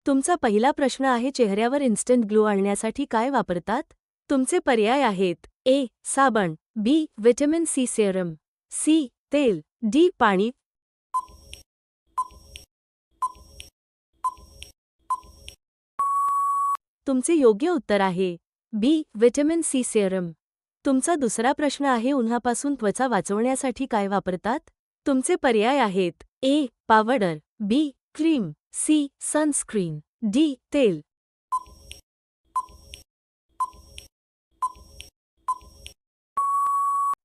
तुमचा पहिला प्रश्न आहे चेहऱ्यावर इन्स्टंट ग्लो आणण्यासाठी काय वापरतात? तुमचे पर्याय आहेत ए. साबण, B. Vitamin C serum, C. तेल, डी. पाणी. तुमचे योग्य उत्तर आहे बी. Vitamin C serum. तुमचा दुसरा प्रश्न आहे उन्हापासून त्वचा वाचवण्यासाठी काय वापरतात? तुमचे पर्याय आहेत A. Powder, B. Cream, C. Sunscreen, D. तेल.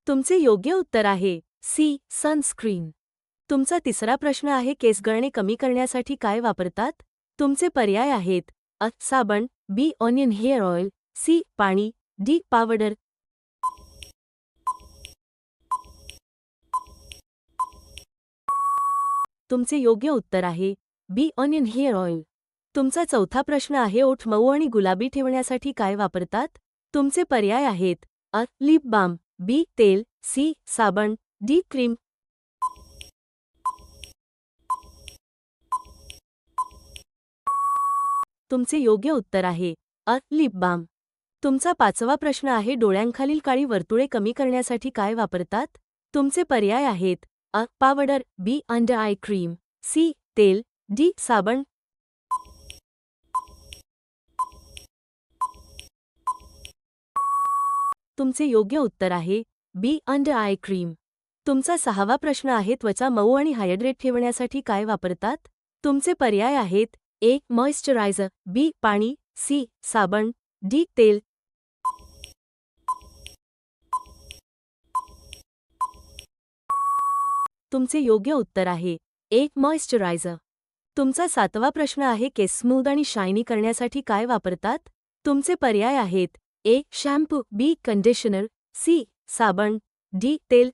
तुमचे योग्य उत्तर आहे सी. सनस्क्रीन. तुमचा तिसरा प्रश्न आहे केस गळणे कमी करण्यासाठी काय वापरतात? तुमचे पर्याय आहेत अ. साबण, B. Onion hair oil, C. पाणी, डी. पावडर. तुमचे योग्य उत्तर आहे बी. Onion hair oil. तुमचा चौथा प्रश्न आहे ओठ मऊ आणि गुलाबी ठेवण्यासाठी काय वापरतात? तुमचे पर्याय आहेत अ. लिप बाम, बी. तेल, सी. साबण, डी. क्रीम. तुमचे योग्य उत्तर आहे अ. Lip balm. तुमचा पाचवा प्रश्न आहे डोळ्यांखालील काळी वर्तुळे कमी करण्यासाठी काय वापरतात? तुमचे पर्याय आहेत अ. Powder, B. Under eye cream, C. तेल, डी. साबण. तुमचे योग्य उत्तर आहे बी. Under eye cream. तुमचा सहावा प्रश्न आहे त्वचा मऊ आणि हायड्रेट ठेवण्यासाठी काय वापरतात? तुमचे पर्याय आहेत ए. मॉइश्चरायझर, बी. पाणी, सी. साबण, डी. तेल. तुमचे योग्य उत्तर आहे ए. मॉइश्चरायझर. तुमचा सातवा प्रश्न आहे केस स्मूथ आणि शायनी करण्यासाठी काय वापरतात? तुमचे पर्याय आहेत A. Shampoo, B. Conditioner, C. साबण, डी. तेल.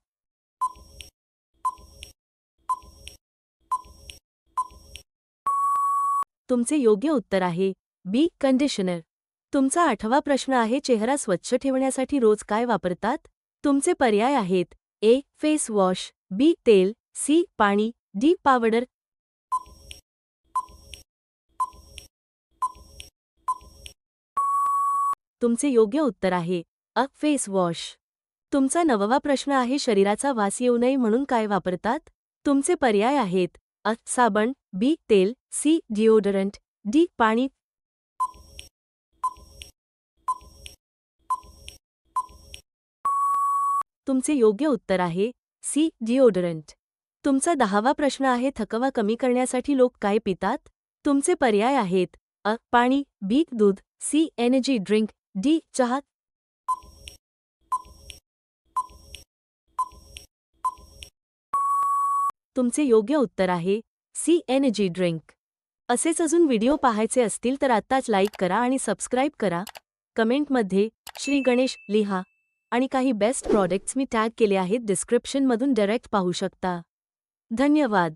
तुमचे योग्य उत्तर आहे बी. कंडिशनर. तुमचा आठवा प्रश्न आहे चेहरा स्वच्छ ठेवण्यासाठी रोज काय वापरतात? तुमचे पर्याय आहेत ए. फेस वॉश, बी. तेल, सी. पाणी, डी. पावडर. तुमचे योग्य उत्तर आहे अ. Face wash. तुमचा नववा प्रश्न आहे शरीराचा वास येऊ नये म्हणून काय वापरतात? तुमचे पर्याय आहेत अ. साबण, बी. तेल, सी. Deodorant, D. पाणी. तुमचे योग्य उत्तर आहे सी. डिओडरंट. तुमचा 10वा प्रश्न आहे थकवा कमी करण्यासाठी लोक काय पितात? तुमचे पर्याय आहेत अ. पाणी, बी. दूध, सी. Energy drink, D. चहा. तुमचे योग्य उत्तर आहे सी. Energy drink. असेच अजून व्हिडिओ पाहायचे असतील तर आत्ताच लाईक करा आणि सबस्क्राईब करा. कमेंटमध्ये श्री गणेश लिहा आणि काही बेस्ट प्रॉडक्ट्स मी टॅग केले आहेत डिस्क्रिप्शनमधून डायरेक्ट पाहू शकता. धन्यवाद.